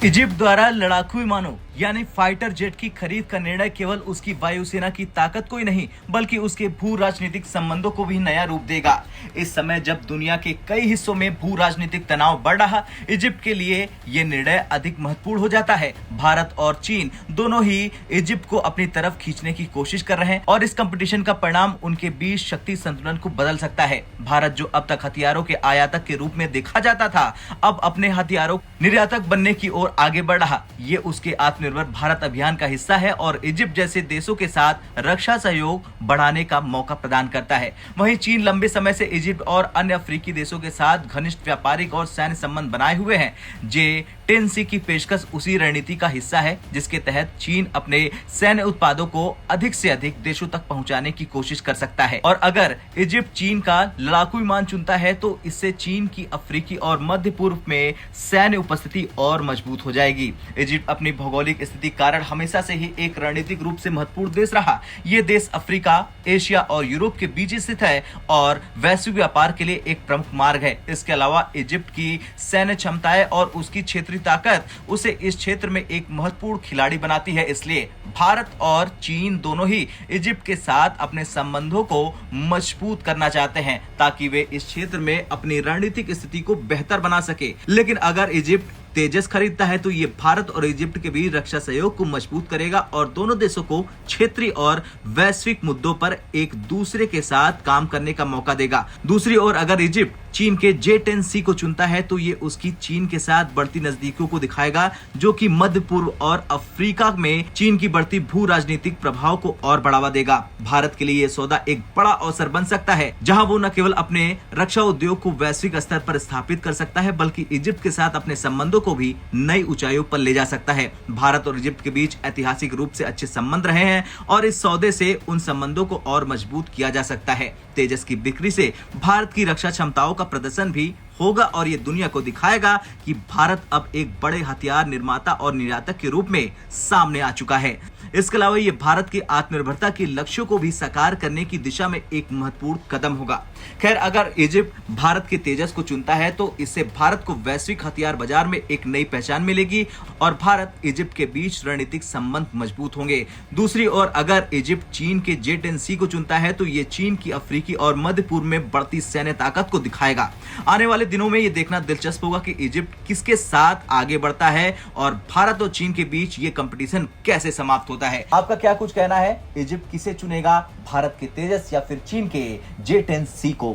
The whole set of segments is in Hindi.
इजिप्ट द्वारा लड़ाकू विमानों यानी फाइटर जेट की खरीद का निर्णय केवल उसकी वायुसेना की ताकत को ही नहीं बल्कि उसके भू राजनीतिक संबंधों को भी नया रूप देगा। इस समय जब दुनिया के कई हिस्सों में भू राजनीतिक तनाव बढ़ रहा, इजिप्ट के लिए ये निर्णय अधिक महत्वपूर्ण हो जाता है। भारत और चीन दोनों ही इजिप्ट को अपनी तरफ खींचने की कोशिश कर रहे हैं और इस कंपटीशन का परिणाम उनके बीच शक्ति संतुलन को बदल सकता है। भारत जो अब तक हथियारों के आयातक के रूप में देखा जाता था, अब अपने हथियारों निर्यातक बनने की ओर आगे बढ़ रहा। ये उसके आत्मनिर्भर भारत अभियान का हिस्सा है और इजिप्ट जैसे देशों के साथ रक्षा सहयोग बढ़ाने का मौका प्रदान करता है। वहीं चीन लंबे समय से इजिप्ट और अन्य अफ्रीकी देशों के साथ घनिष्ठ व्यापारिक और सैन्य संबंध बनाए हुए हैं। J-10C की पेशकश उसी रणनीति का हिस्सा है जिसके तहत चीन अपने सैन्य उत्पादों को अधिक से अधिक देशों तक पहुंचाने की कोशिश कर सकता है। और अगर इजिप्ट चीन का लड़ाकू विमान चुनता है तो इससे चीन की अफ्रीकी और मध्य पूर्व में सैन्य उपस्थिति और मजबूत हो जाएगी। इजिप्ट अपनी भौगोलिक स्थिति कारण हमेशा से ही एक रणनीतिक रूप से महत्वपूर्ण देश रहा। ये देश अफ्रीका, एशिया और यूरोप के बीच स्थित है और वैश्विक व्यापार के लिए एक प्रमुख मार्ग है। इसके अलावा इजिप्ट की सैन्य क्षमताएं और उसकी क्षेत्रीय ताकत उसे इस क्षेत्र में एक महत्वपूर्ण खिलाड़ी बनाती है। इसलिए भारत और चीन दोनों ही इजिप्ट के साथ अपने संबंधों को मजबूत करना चाहते हैं ताकि वे इस क्षेत्र में अपनी रणनीतिक स्थिति को बेहतर बना सके। लेकिन अगर इजिप्ट तेजस खरीदता है तो ये भारत और इजिप्ट के बीच रक्षा सहयोग को मजबूत करेगा और दोनों देशों को क्षेत्रीय और वैश्विक मुद्दों पर एक दूसरे के साथ काम करने का मौका देगा। दूसरी ओर अगर इजिप्ट चीन के J-10C को चुनता है तो ये उसकी चीन के साथ बढ़ती नजदीकियों को दिखाएगा, जो कि मध्य पूर्व और अफ्रीका में चीन की बढ़ती भू राजनीतिक प्रभाव को और बढ़ावा देगा। भारत के लिए यह सौदा एक बड़ा अवसर बन सकता है जहां वो न केवल अपने रक्षा उद्योग को वैश्विक स्तर पर स्थापित कर सकता है बल्कि इजिप्ट के साथ अपने संबंधों को भी नई ऊंचाइयों पर ले जा सकता है। भारत और इजिप्ट के बीच ऐतिहासिक रूप से अच्छे संबंध रहे हैं और इस सौदे से उन संबंधों को और मजबूत किया जा सकता है। तेजस की बिक्री से भारत की रक्षा क्षमताओं का प्रदर्शन भी होगा और ये दुनिया को दिखाएगा कि भारत अब एक बड़े हथियार निर्माता और निर्यातक के रूप में सामने आ चुका है। इसके अलावा ये भारत की आत्मनिर्भरता के लक्ष्यों को भी साकार करने की दिशा में एक महत्वपूर्ण कदम होगा। खैर, अगर इजिप्ट भारत के तेजस को चुनता है तो इससे भारत को वैश्विक हथियार बाजार में एक नई पहचान मिलेगी और भारत इजिप्ट के बीच रणनीतिक संबंध मजबूत होंगे। दूसरी ओर अगर इजिप्ट चीन के J-10C को चुनता है तो ये चीन की अफ्रीकी और मध्य पूर्व में बढ़ती सैन्य ताकत को दिखाएगा। आने वाले दिनों में ये देखना दिलचस्प होगा कि इजिप्ट किसके साथ आगे बढ़ता है और भारत और चीन के बीच ये कंपटीशन कैसे समाप्त होता है। आपका क्या कुछ कहना है? इजिप्ट किसे चुनेगा, भारत के तेजस या फिर चीन के J-10C को?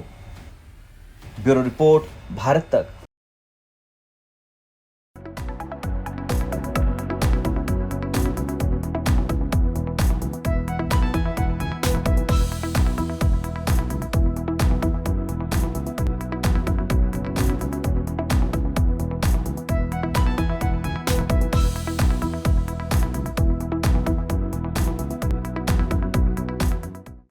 ब्यूरो रिपोर्ट, भारत तक।